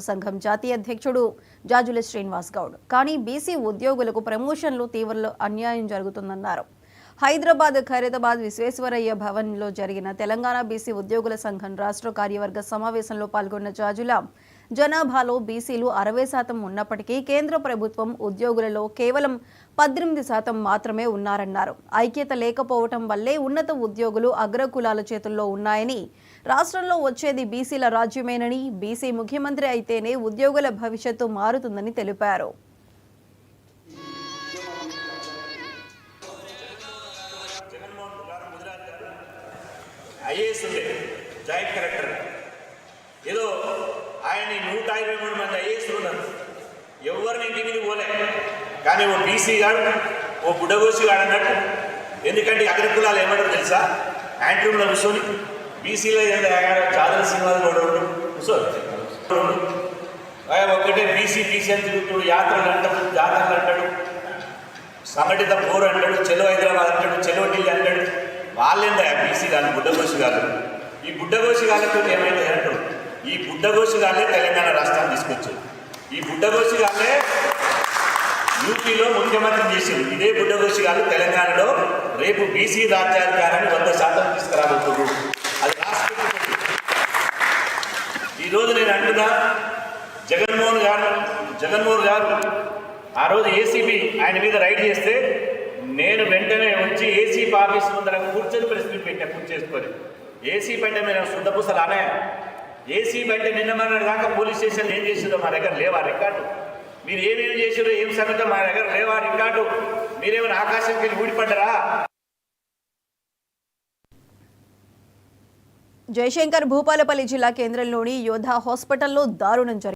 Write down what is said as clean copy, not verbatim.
సంఘం జాతీయ అధ్యక్షుడు జాజుల శ్రీనివాస్ గౌడ్ కానీ బీసీ ఉద్యోగులకు ప్రమోషన్లు తీవ్ర అన్యాయం జరుగుతుందన్నారు. హైదరాబాద్ ఖైరతాబాద్ విశ్వేశ్వరయ్య భవన్లో జరిగిన తెలంగాణ బీసీ ఉద్యోగుల సంఘం రాష్ట్ర కార్యవర్గ సమావేశంలో పాల్గొన్న జాజుల జనాభాలో బీసీలు 60% ఉన్నప్పటికీ కేంద్ర ప్రభుత్వం ఉద్యోగులలో కేవలం 18% మాత్రమే ఉన్నారన్నారు. ఐక్యత లేకపోవటం వల్లే ఉన్నత ఉద్యోగులు అగ్రకులాల చేతుల్లో ఉన్నాయని, రాష్ట్రంలో వచ్చేది బీసీల రాజ్యమేనని, బీసీ ముఖ్యమంత్రి అయితేనే ఉద్యోగుల భవిష్యత్తు మారుతుందని తెలిపారు. ఏదో ఆయన 123 మంది ఐఏఎస్లు ఉన్నారు, ఎవరిని ఇంటికి పోలే. కానీ ఓ బీసీ గాడు, ఓ బుడ్డగోసి గాడు అన్నట్టు. ఎందుకంటే అగ్రకులాలు ఏమంటారు తెలుసా? యాంట్రూమ్లో కూర్చొని బీసీలో చాదర శ్రీనివాస్ గౌడ్ కూర్చోండి ఒక్కటే బీసీ బీసీ అని తిరుగుతాడు. యాత్రలు అంటాడు, జాతరలు అంటాడు, సంఘటిత పోరు అంటాడు, చెలో హైదరాబాద్ అంటాడు, చెలో ఢిల్లీ అంటాడు. వాళ్ళేందా బీసీ గారు, బుడ్డగోసి గారు. ఈ బుడ్డగోసి గాళ్ళతో ఏమైంది అంటాడు. ఈ బుడ్డగోసి గాళ్ళే తెలంగాణ రాష్ట్రాన్ని తీసుకొచ్చారు. ఈ బుడ్డగోసి గాళ్ళే యూపీలో ముఖ్యమంత్రి చేశారు. ఇదే బుడ్డగోసి గారు తెలంగాణలో రేపు బీసీ రాజ్యాధికారాన్ని 100% తీసుకురాబోతున్నారు. అది రాష్ట్రపతి. ఈరోజు నేను అంటున్నా, జగన్మోహన్ గారు ఆ రోజు ఏసీబీ ఆయన మీద రైడ్ చేస్తే నేను వెంటనే వచ్చి ఏసీబీ ఆఫీస్ ముందర కూర్చొని ప్రెస్ మీట్ పెట్టా, కూర్చేసుకొని. ఏసీబీ అంటే మేము శుద్ధపూసలు అనే ఏసీబీ అంటే నిన్నమన్నాడు దాకా పోలీస్ స్టేషన్లు ఏం చేసిందో మా దగ్గర లేవా రికార్డు? మీరు ఏమేమి చేసారో ఏం సంగతో మా దగ్గర లేవా రికార్డు? మీరేమైనా ఆకాశంకి వెళ్ళి ఊడిపడ్డరా? జయశంకర్ భూపాలపల్లి జిల్లా కేంద్రంలోని యోధా హాస్పిటల్లో దారుణం జరిగింది.